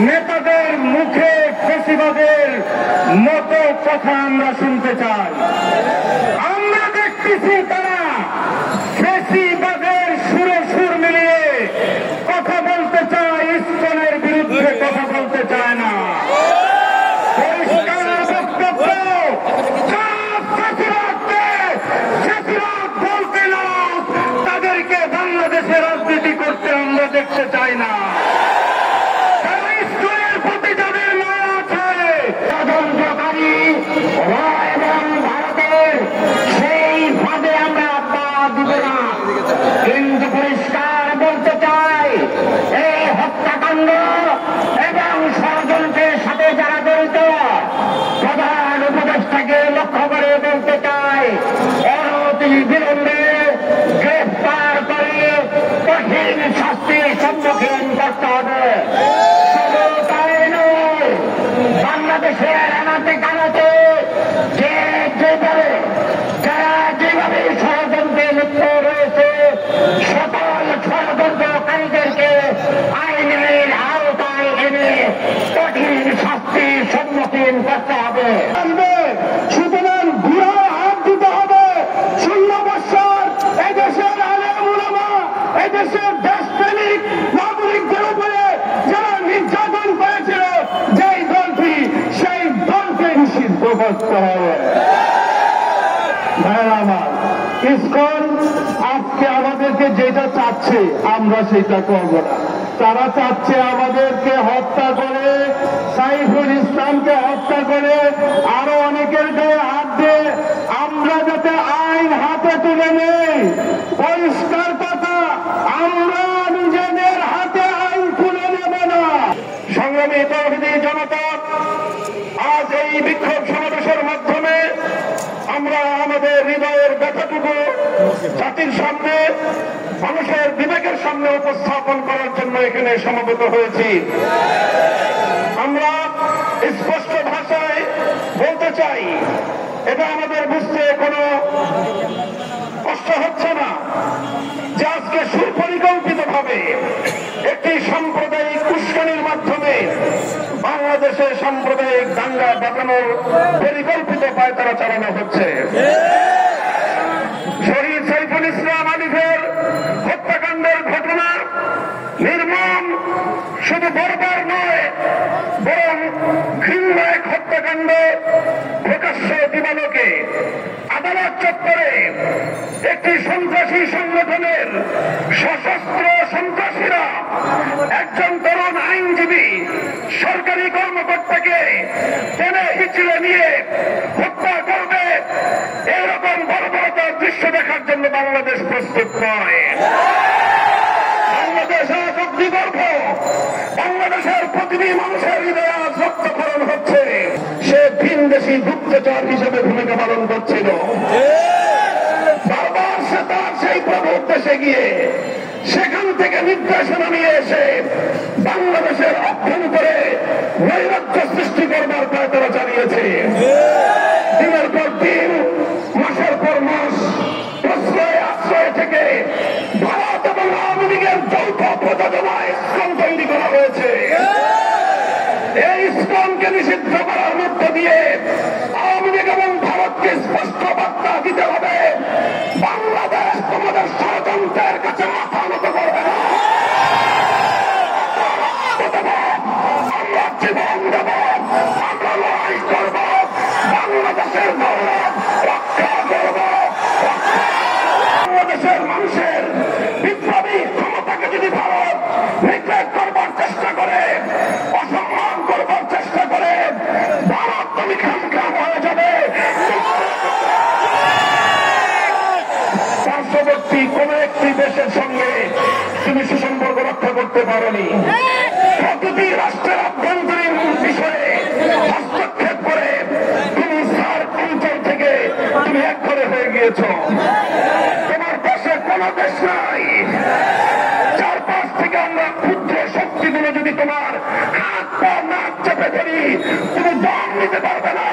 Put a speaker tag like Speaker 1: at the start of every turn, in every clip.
Speaker 1: নেতাদের মুখে ফেসিবাদের মতো কথা আমরা শুনতে চাই। আমরা দেখতেছি তারা ফেসিবাদের সুরে সুর মিলিয়ে কথা বলতে চায়, ইসলামের বিরুদ্ধে কথা বলতে চায় না। পরিষ্কার বক্তব্য, ফেসিবাদ বলতে না, তাদেরকে বাংলাদেশে রাজনীতি করতে আমরা দেখতে চাই না। কিন্তু পরিষ্কার বলতে চাই, এই হত্যাকাণ্ড এবং ষড়যন্ত্রের সাথে যারা জড়িত প্রধান উপদেষ্টাকে লক্ষ্য করে বলতে চাই, অনতি বিলম্বে গ্রেফতার করে কঠিন শাস্তির সম্মুখীন করতে হবে। শুধু তাই নয়, বাংলাদেশের আনাতে কানাতে যেভাবে ষড়যন্ত্রে লিপ্ত রয়েছে সকল ষড়যন্ত্রকারীদেরকে আইনের আওতায় এনে কঠিন শাস্তির সম্মুখীন করতে হবে। সুতরাং ঘুরা হাত দিতে হবে। 16 বছর এদেশের আলেম উলামা, এদেশের দেশপ্রেমিক নাগরিকদের উপরে যারা নির্যাতন করেছিল, যেই দলটি, সেই দলকে নিষিদ্ধ করতে হবে। আমার ইসকন আজকে আমাদেরকে যেটা চাচ্ছে আমরা সেটা করব না। তারা চাচ্ছে আমাদেরকে হত্যা করে, সাইফুল ইসলামকে হত্যা করে, আরো অনেকের গায়ে হাত দিয়ে আমরা যাতে আইন হাতে তুলে নেই। পরিষ্কার কথা, আমরা নিজেদের হাতে আইন তুলে নেব না। সংগ্রামী তৌহিদি জনতা, আজ এই বিক্ষোভ সমাবেশের মাধ্যমে আমরা আমাদের হৃদয়ের ব্যথাটুকু জাতির সামনে, মানুষের বিবেকের সামনে উপস্থাপন করার জন্য এখানে সমবেত হয়েছি। আমরা স্পষ্ট ভাষায় বলতে চাই, এটা আমাদের বুঝতে কোনো কষ্ট হচ্ছে না যে আজকে সুপরিকল্পিতভাবে একটি সাম্প্রদায়িক উস্কানির মাধ্যমে বাংলাদেশে সাম্প্রদায়িক দাঙ্গা বাঁধানোর পরিকল্পিত পায়তারা চালানো হচ্ছে। শহীদ সাইফুল ইসলাম আলিফের হত্যাকাণ্ডের ঘটনা নির্মম, শুধু বর্বর নয়, বরং ঘৃণ্য এক হত্যাকাণ্ড প্রকাশ্য দিবালোকে আদালত চত্বরে একটি সন্ত্রাসী সংগঠনের সশস্ত্র সন্ত্রাসীরা একজন তরুণ আইনজীবী সরকারি কর্মকর্তাকে টেনে হিচড়ে নিয়ে হত্যা করবে, এরকম বর্বরতার দৃশ্য দেখার জন্য বাংলাদেশ প্রস্তুত নয়। বাংলাদেশ আজ অগ্নিগর্ভ, বাংলাদেশের প্রতিটি মানুষের হৃদয়ে আজ রক্তক্ষরণ হচ্ছে। সে ভিনদেশী গুপ্তচর হিসেবে ভূমিকা পালন করছিল। বারবার সে তার সেই প্রভুর দেশে গিয়ে সেখান থেকে নির্দেশনা নিয়ে এসে বাংলাদেশের অভ্যন্তরে নৈরাজ্য সৃষ্টি করবার পায়তারা চালিয়েছে। দিনের পর দিন, মাসের পর মাস প্রশ্রয় আশ্রয় থেকে ভারত এবং আওয়ামী লীগের যৌথ প্রযোজনায় ইসকন তৈরি করা হয়েছে। এই ইসকনকে নিষিদ্ধ করার মধ্য দিয়ে আওয়ামী লীগ এবং ভারতকে স্পষ্ট বার্তা দিতে হবে, বাংলাদেশ তোমাদের ষড়যন্ত্রের কাছে মাথা নত করবে না। আমরা জীবন দেব, আমরা লড়াই করব, বাংলাদেশের গৌরব রক্ষা করব। বাংলাদেশের মানুষের বিপ্লবী ক্ষমতাকে যদি ভারত নিগ্লেক্ট করবার চেষ্টা করে, অসম্মান করবার চেষ্টা করে, ভারত তুমি খামখাম হয়ে যাবে। পার্শ্ববর্তী কোন একটি দেশের সঙ্গে তুমি সুসম্পর্ক রক্ষা করতে পারোনি। প্রতিটি রাষ্ট্রের আভ্যন্তরীণ বিষয়ে হস্তক্ষেপ করে তুমি সার্ক অঞ্চল থেকে তুমি একঘরে হয়ে গিয়েছ। তোমার পাশে কোন দেশ নাই। চারপাশ থেকে আমরা ক্ষুদ্র শক্তিগুলো যদি তোমার হাত পা নাক চেপে ধরি, তুমি দম নিতে পারবে না।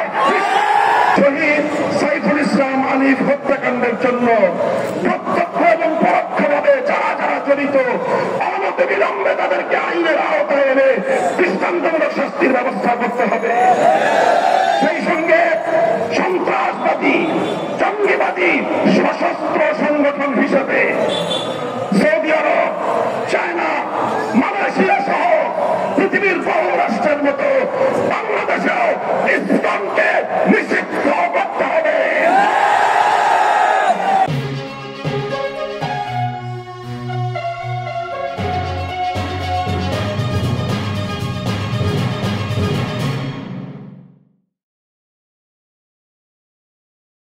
Speaker 1: শহীদ সাইফুল ইসলাম আলিফ হত্যাকাণ্ডের জন্য প্রত্যক্ষ এবং পরোক্ষভাবে যারা যারা জড়িত, অনতি বিলম্বে তাদেরকে আইনের আওতায় এনে দৃষ্টান্তমূলক শাস্তির ব্যবস্থা করতে হবে। সেই সঙ্গে সন্ত্রাসবাদী, জঙ্গিবাদী